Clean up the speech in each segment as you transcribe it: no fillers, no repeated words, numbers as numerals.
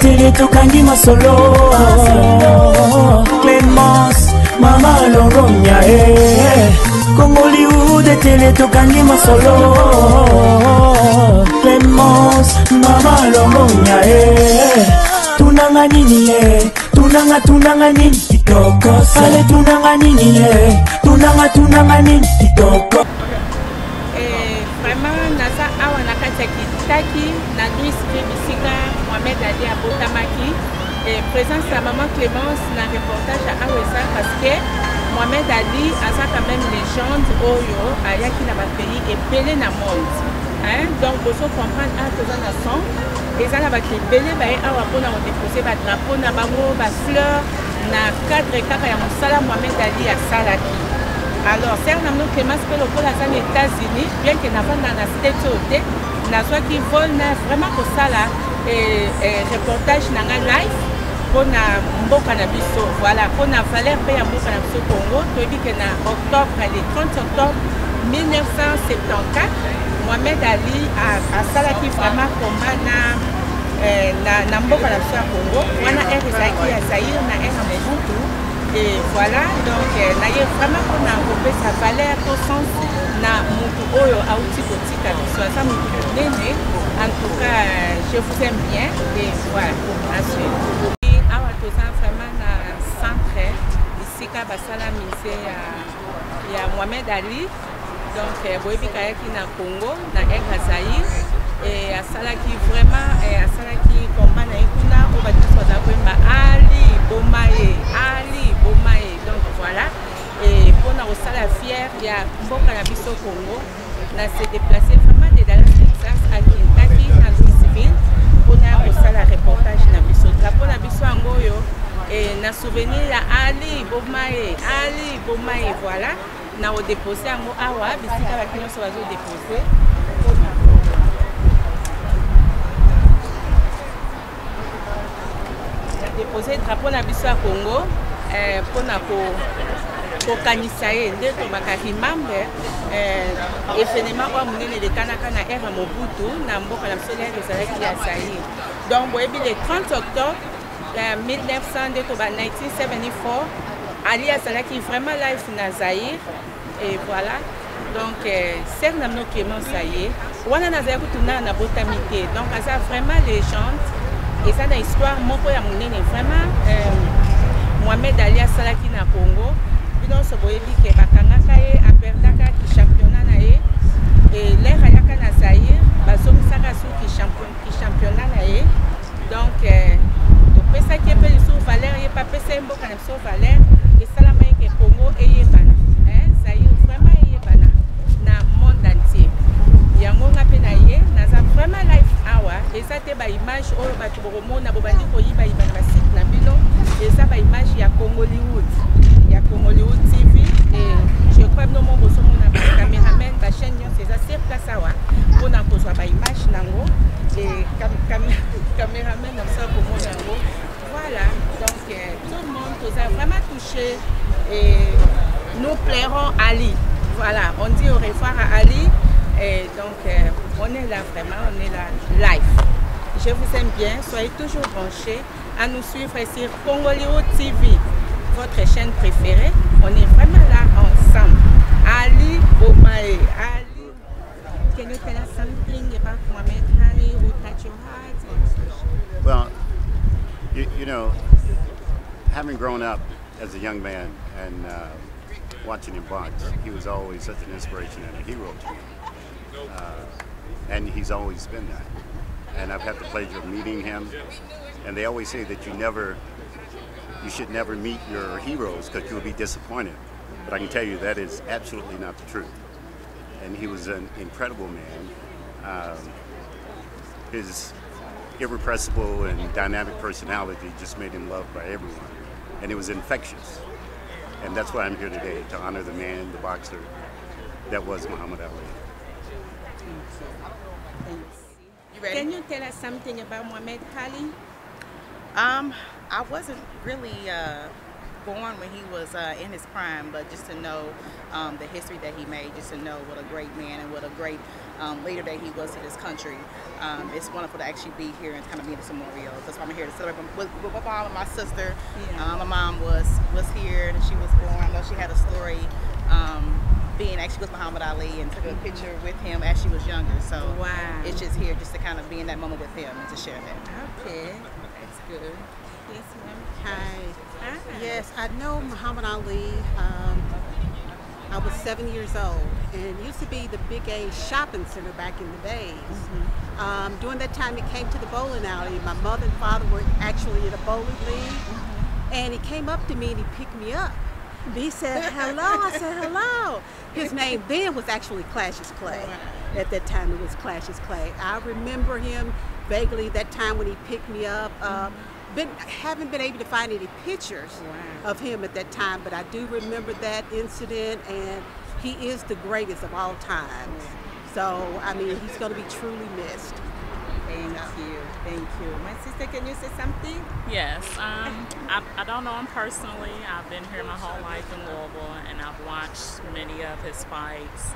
télé tokangi masolo Clémence mama longonya Congoliwood télé tokangi masolo Clémence mama longonya tunanga nini tunanga nini kitoko ale tunanga nini tunanga nini kitoko vraiment naza awa na kati ya kitaki na district bisika Mohamed Ali abotamaki présence ya maman Clémence na reportage à Awesa parce que Mohamed Ali aza quand même légende oyo ayaki na ba pays ebele na monde donc bozo comprendre a toza na son eza na bato ebele baye awa mpona kodepose badrapeau na bango bafleur na cadre kaka ya mosala Mohamed Ali asalaki. Alors serre na mno Clémence mpe lokola aza na États-Unis bien ke navanda na state oyo te nazwaki vol na vraiment kosala reportage na nga live mpona mboka na biso voilà mpona valeur mpe ya mboka na biso Congo toyebi ke na octobre le 30 octobre 1974 Mohamed Ali asalaki vraiment combat na mboka na biso ya Congo wana ere ezalaki ya Zaïre na ere Mobutu et voilà donc naye vraiment mpona kopesa valeur to sens na mutu oyo auti kotika biso aza mutu monene en tout cas je vous aime bien et voilà ensuite awa toza vraiment na centre bisika basala mise ya Mohamed Ali donc boyebi kayaki na Congo na ere Zaïre et asalaki vraiment asalaki combat na ye kuna oyo bato nyonso baza koyemba Ali Bomaye donc voilà et mpona kosala fière ya mboka na biso Congo na se déplacer vraiment de Dallas Texas à Kentucky na Louisville mpona kosala reportage na biso drapeau na biso yango oyo na souvenir ya Ali Bomaye voilà na kodepose yango awa bisika bato nyonso bazodepose déposer drapeau na biso ya Congo mpona kokanisa ye nde tobaka rimambe événement oyo monene elekanaka na ere Mobutu na mboka na biso lere ezalaki ya Zaïre donc boyebi le 30 octobre 1900 nde toba 1974 Ali azalaki vraiment live na Zaïre et voilà donc ser na mno Clémence aye wana nazalaki kutuna na botami te donc aza vraiment légende eza na histoire moko ya monene vraiment Mohamed Ali asalaki na Congo binonso boyebi ke bakangaka ye aperdaka ki championnat na ye lere ayaka na Zaïre bazongisaka suki championnat na ye donc topesaki mpe lisusu valeur ye papesa ye mboka na biso valeur esalama ye ke Congo eyebana Zaïre vraiment eyebana na monde entier yango nga mpe na ye naza vraiment live awa eza te baimage oyo bato bokomona bobandi koyibayiba na basite na bino eza baimage ya Congoliwood TV et je crois bino mo bosomona bacameraman bachaîne nyonso eza sur place awa mpona kozwa baimage nango et cameraman na biso komona yango voilà donc tout le monde toza vraiment touché et nous plairons Ali voilà on dit au revoir à Ali et donc on est là vraiment, on est là live. Je vous aime bien, soyez toujours branchés à nous suivre sur Congoliwood TV, votre chaîne préférée. On est vraiment là ensemble. Ali Bomaye, Ali, can you tell us something about Mohamed Ali who touched your heart? Well, you know, having grown up as a young man and watching him box, he was always such an inspiration and a hero to me. And he's always been that. And I've had the pleasure of meeting him. And they always say that you should never meet your heroes because you'll be disappointed. But I can tell you that is absolutely not the truth. And he was an incredible man. His irrepressible and dynamic personality just made him loved by everyone. And it was infectious. And that's why I'm here today, to honor the man, the boxer that was Muhammad Ali. Can you tell us something about Mohamed Ali? I wasn't really born when he was in his prime, but just to know the history that he made, just to know what a great man and what a great leader that he was to this country. It's wonderful to actually be here and kind of be in this memorial. That's why I'm here to celebrate with my mom and my sister. Yeah. My mom was here and she was born. I know she had a story being actually with Muhammad Ali and took a picture with him as she was younger. So Wow. it's just here just to kind of be in that moment with him and to share that. Okay, that's good. Yes, ma'am. Hi. Ah. Yes, I know Muhammad Ali. I was 7 years old, and it used to be the Big A shopping center back in the days. During that time, he came to the bowling alley. My mother and father were actually in a bowling league, and he came up to me and he picked me up. He said, hello. I said, hello. His name then was actually Cassius Clay. At that time, it was Cassius Clay. I remember him vaguely that time when he picked me up. Haven't been able to find any pictures of him at that time, but I do remember that incident, and he is the greatest of all times. So, I mean, he's going to be truly missed. Thank you. Thank you. My sister, can you say something? Yes. I don't know him personally. I've been here my whole life in Louisville, and I've watched many of his fights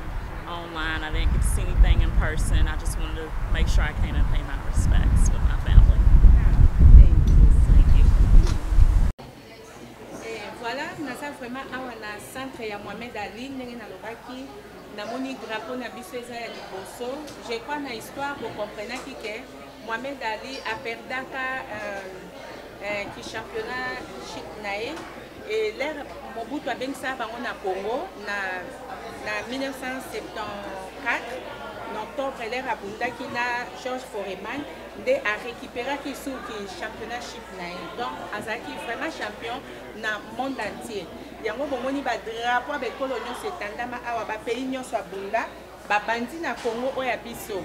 online. I didn't get to see anything in person. I just wanted to make sure I came and pay my respects with my family. Voilà, naza vraiment awa na centre ya Mohamed Ali ndenge nalobaki namoni drapeau na biso eza ya liboso. Je crois na histoire bokomprenaki ke Mohamed Ali aperdaka ki championnat chip na ye et l'air Mobutu abengisa bango na Congo na 1974 en octobre l'air abundaki na Georges Foreman nde a récupéraki suki championnat chip na ye. Donc azalaki vraiment champion na monde entier. Yango bomoni ba drapeau bekolo nyonso etandama awa ba pays nyonso abunda babandi na Congo oya biso.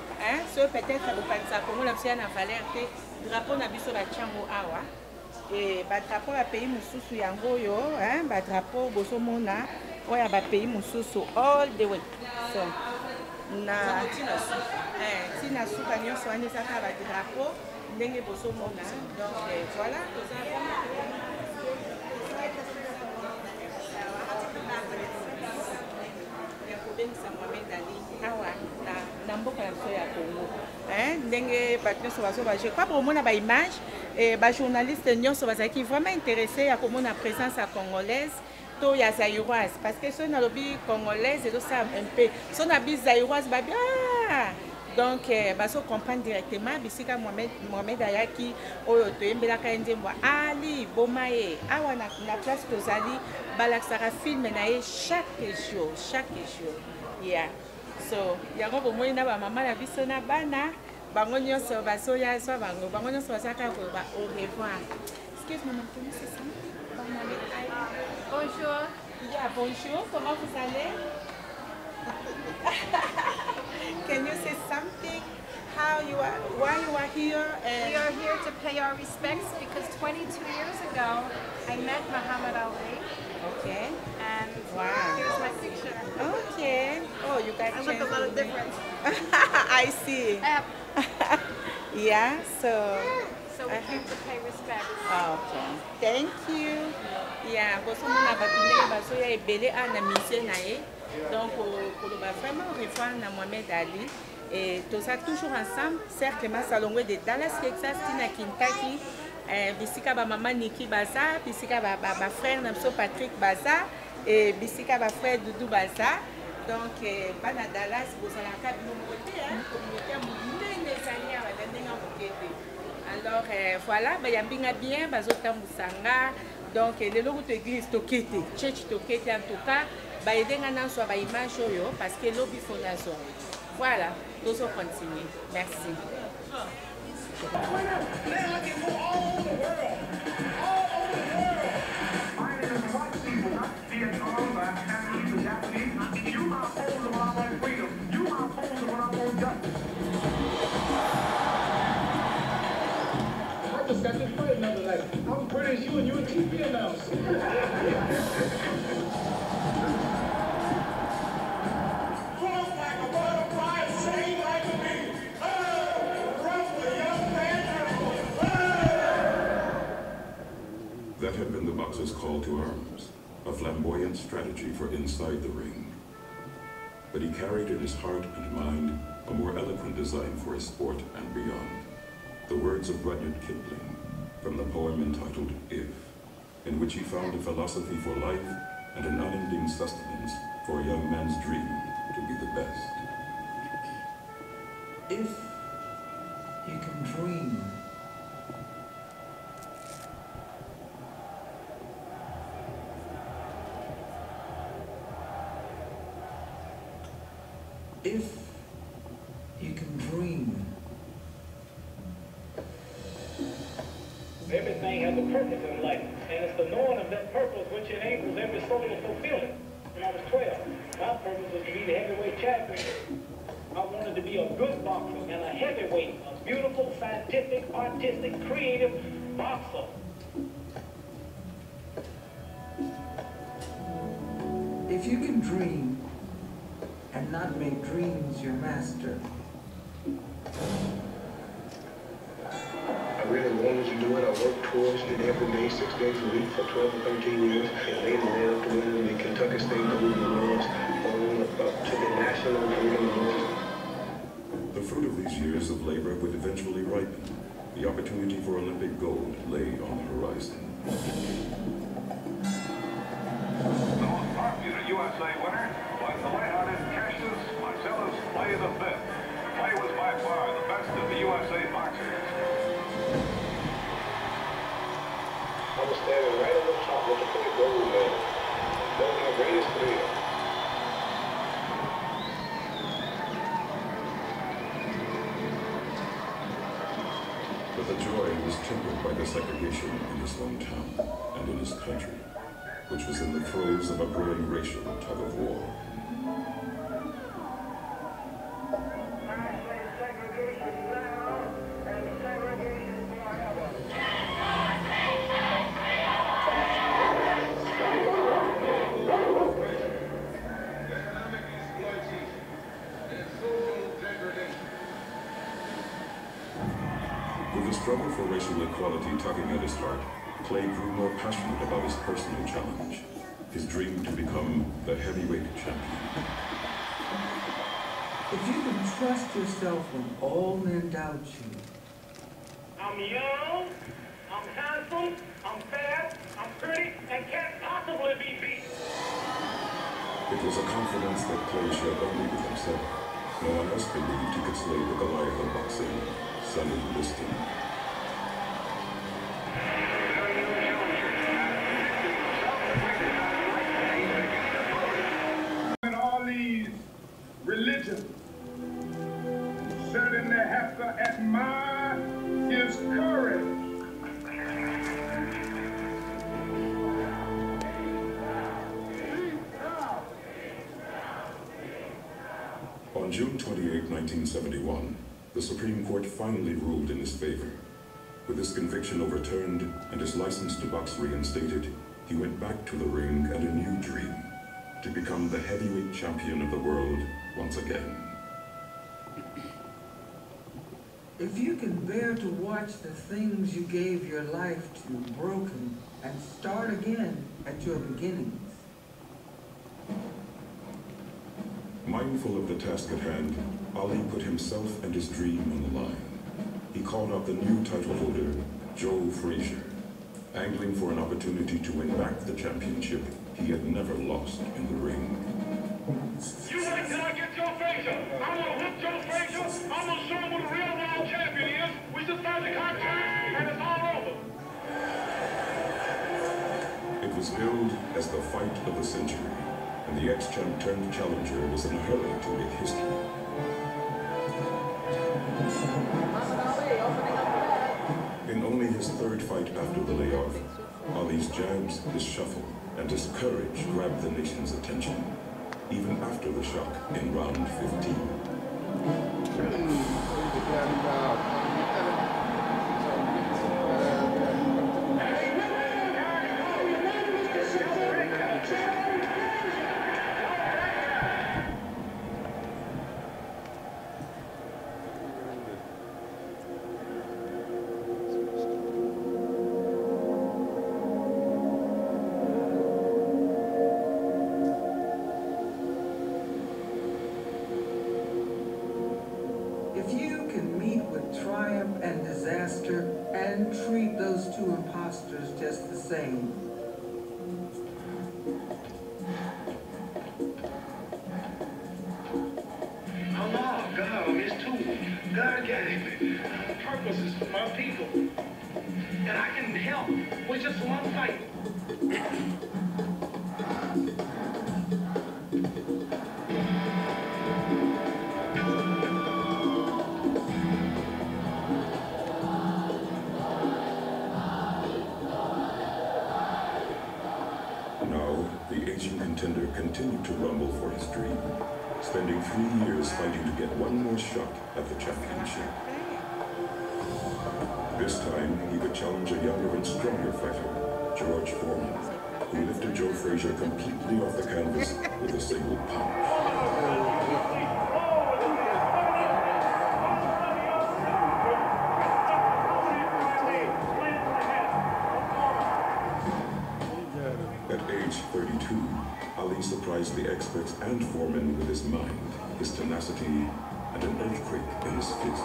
So peut-être bokanisa Congo la biso na valeur te drapeau na biso ba tiango awa. Et ba drapeau ya pays mususu yango yo, ba drapeau bosomona oya ba pays mususu all the way. So na tina suka nyonso wana ezaka ba drapeau ndenge bosomona. Donc voilà, na mboka na biso ya Congo ndenge bato nyonso bazoba je crois bomona ba image bajournaliste nyonso bazalaki vraiment intéressé ya komona présence ya congolaise to ya zaïroise parce que so nalobi congolaise ezosala un peu so na bi zaïroise babi donc baso comprendre directement bisika Mohamed ayaki oyo toyembelaka ye nzembo Ali boma ye awa na place tozali balakisaka film na ye chaque jour yeah. So yango bomoi na bamama na biso na bana bango nyonso basoya so bango nyonso basaka ko ba au revoir. Excuse moi, can you say something? Bonjour. Yeah, bonjour. Comment vous allez? Can you say something? How you are? Why you are here? We are here to pay our respects because 22 years ago I met Muhammad Ali. Okay. And wow. Here's my picture. Okay. Oh, you guys. I look a little different. I see. Yeah. So we came to pay respects. Okay. Thank you. Yeah. Bosomona batindele basoya ebele ana mise na ye. Donc koloba vraiment revoir na Mohamed Ali. Et tout ça toujours ensemble, certainement salongo de Dallas, Texas, Tina Kentucky, bisika ba maman Niki Baza, bisika ba frère Namso Patrick Baza, et bisika ba frère Doudou Baza. Donc bana Dallas, vous allez à communauté alors voilà, ba yambinga bien, bazota musanga. Donc les logo de église tokete, church tokete en tout cas, ba edenga na so ba image oyo parce que lobby fondation. Voilà, nous allons continuer. Merci. I just got this fight another night. I'm British, you and you a TV announcer. That had been the boxer's call to arms. flamboyant strategy for inside the ring. But he carried in his heart and mind a more eloquent design for his sport and beyond. The words of Rudyard Kipling from the poem entitled If, in which he found a philosophy for life and an unending sustenance for a young man's dream to be the best. If you can dream, if you can dream. Everything has a purpose in life, and it's the knowing of that purpose which enables every soul to fulfill it. When I was 12, my purpose was to be the heavyweight champion. I wanted to be a good boxer and a heavyweight, a beautiful, scientific, artistic, creative boxer. If you can dream and not make dreams your master. I really wanted to do it. I worked towards it every day, 6 days a week for 12 or 13 years. And later led up to winning the Kentucky State Golden Awards, on up to the National Golden Awards. The fruit of these years of labor would eventually ripen. The opportunity for Olympic gold lay on the horizon. The most popular USA winner was the light-hearted Cassius Marcellus Clay V. Clay was by far the best of the USA boxers. I was standing right on the top looking for the gold medal. That was my greatest thrill. But the joy was tempered by the segregation in his hometown and in his country, which was in the throes of a growing racial tug-of-war. With the struggle for racial equality tugging at his heart, Clay grew more passionate about his personal challenge, his dream to become the heavyweight champion. If you can trust yourself when all men doubt you. I'm young, I'm handsome, I'm fast, I'm pretty, and can't possibly be beat. It was a confidence that Clay shared only with himself. No one else believed he could slay the Goliath of boxing, Sonny Liston. And all these religions certainly have to admire his courage. On June 28, 1971, the Supreme Court finally ruled in his favor. With his conviction overturned and his license to box reinstated, he went back to the ring and a new dream, to become the heavyweight champion of the world once again. If you can bear to watch the things you gave your life to broken and start again at your beginnings. Mindful of the task at hand, Ali put himself and his dream on the line. He called out the new title holder, Joe Frazier, angling for an opportunity to win back the championship he had never lost in the ring. You wait till I get Joe Frazier. I'm gonna whip Joe Frazier. I'm gonna show him what a real world champion is. We just signed the contract, and it's all over. It was billed as the fight of the century, and the ex-champ turned challenger was in a hurry to make history. In only his third fight after the layoff, Ali's jabs, his shuffle, and his courage grabbed the nation's attention, even after the shock in round 15. and treat those two imposters just the same. Oh no, God on this too. God gave me purposes for my people. And I can help with just one fight. Now, the Asian contender continued to rumble for his dream, spending 3 years fighting to get one more shot at the championship. This time, he would challenge a younger and stronger fighter, George Foreman, who lifted Joe Frazier completely off the canvas with a single punch. At age 32, Ali surprised the experts and Foreman with his mind, his tenacity, and an earthquake in his fists.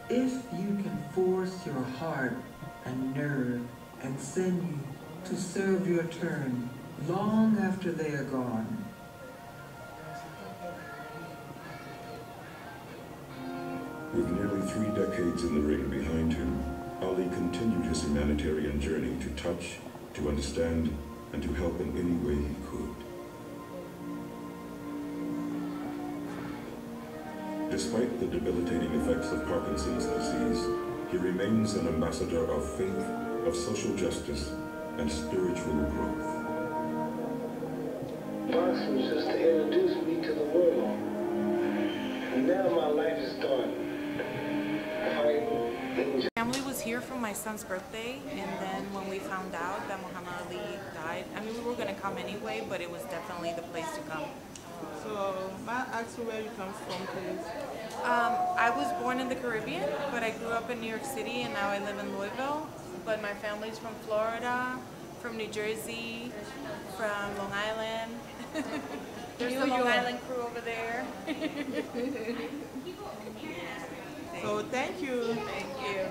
If you can force your heart and nerve and sinew to serve your turn long after they are gone, With nearly 3 decades in the ring behind him, Ali continued his humanitarian journey to touch, to understand, and to help in any way he could. Despite the debilitating effects of Parkinson's disease, he remains an ambassador of faith, of social justice, and spiritual growth. Boxing was just to introduce me to the world. And now my life is done. Family was here for my son's birthday, and then when we found out that Muhammad Ali died, I mean, we were going to come anyway, but it was definitely the place to come. So, may I ask you where you come from, please? I was born in the Caribbean, but I grew up in New York City, and now I live in Louisville. But my family's from Florida, from New Jersey, from Long Island. There's the Long Island crew over there. So, thank you. Thank you.